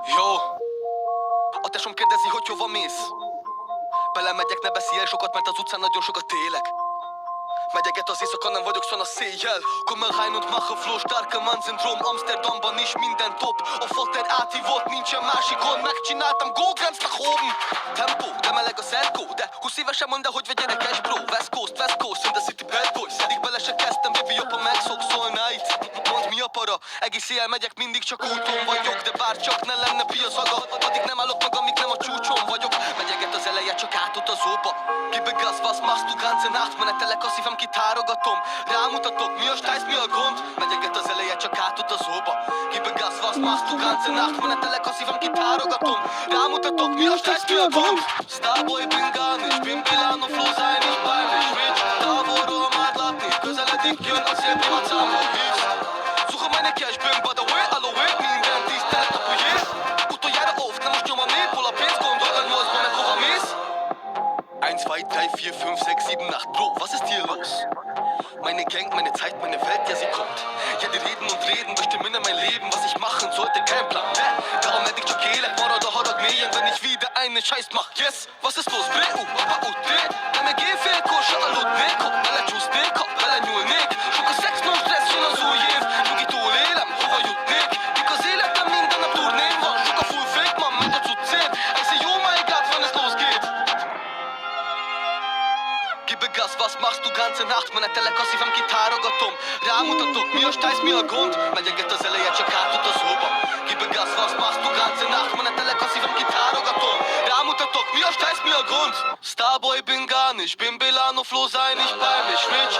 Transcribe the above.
Jó, a tesóm kérdezi, hogy hova mész. Belemegyek, ne beszélj sokat, mert az utcán nagyon sokat élek. Megyeget az éjszaka, nem vagyok szan a széjjel. Komm mal rein und mache flow, starke Mann-Syndrom. Amsterdamban is minden top. A fater áthívott, nincsen másikon. Megcsináltam Go-Grants nach oben. Tempo, de meleg a szerkó. De 20 évesen mondd el, hogy vegyenek cash bro. West Coast, in the city bad boys. Eddig bele se kezdtem, baby apa megszókszolna itt. Mondd mi a para, egész éjjel megyek, mindig csak úton vagyok. De bár csak ne lenne piaszaga, addig nem állok meg, amíg nem a csúcson vagyok. Megyeget az eleje, csak átutazóba. Gib gas, was machst du ganze Nacht? Menetelek a szívem, kitárogatom. Rámutatok, mi a stájsz, mi a gond? Megyeget az eleje, csak átutazóba. Gib gas, was machst du ganze Nacht? Menetelek a szívem, kitárogatom. Rámutatok, mi a stájsz, mi a gond? Starboy, bin gar nicht, bin Milano, Flo, sei nicht bei mich, Bitch. Da, wo du am látni, közeledik, jön a szép pacámba, hisz. Suche meine Cash, bin by the way, allo wait, minden tisztelt a pujér. Utoljára oft, nem most nyom a nép, hol a pénz, gondolkodj, mozgva meg hova mész? 1, 2, 3, 4, 5, 6, 7, 8, Bro, was ist hier los? Meine Gang, meine Zeit, meine Welt, ja sie kommt. Ja, die reden und reden, bestimmen mein Leben, was ich machen sollte, kein Plan. Darum hätte ich Chokele, Morada, Horror, Mähen, wenn ich wieder einen Scheiß mach. Yes, was ist los? Bre, Papa, Bre, deine Gefe, Kosche, Alut, Neko, Bella, Juice, Neko, Bella, New, Nek, Schuka, Sex, no Stress, schon so jev, Nugi, tu, Lelam, Hova, Jut, Nek, Dika, Seele, dann minden ab Turnen, war Schuka, Full Fake, man, mit dazu 10. Ich seh, oh mein Gott, wann es losgeht. Gib gas, was machst du ganze Nacht? Menetelek a szívem, kitárogatom. Rámutatok, mi a stájsz, mi a gond? Megyeget az eleje, csak átutazóba. Gib gas, was machst du ganze Nacht? Menetelek a szívem, kitárogatom. Rámutatok, mi a stájsz, mi a gond? Starboy, bin gar nicht, bin Milano, Flo, sei nicht bei mich, Bitch.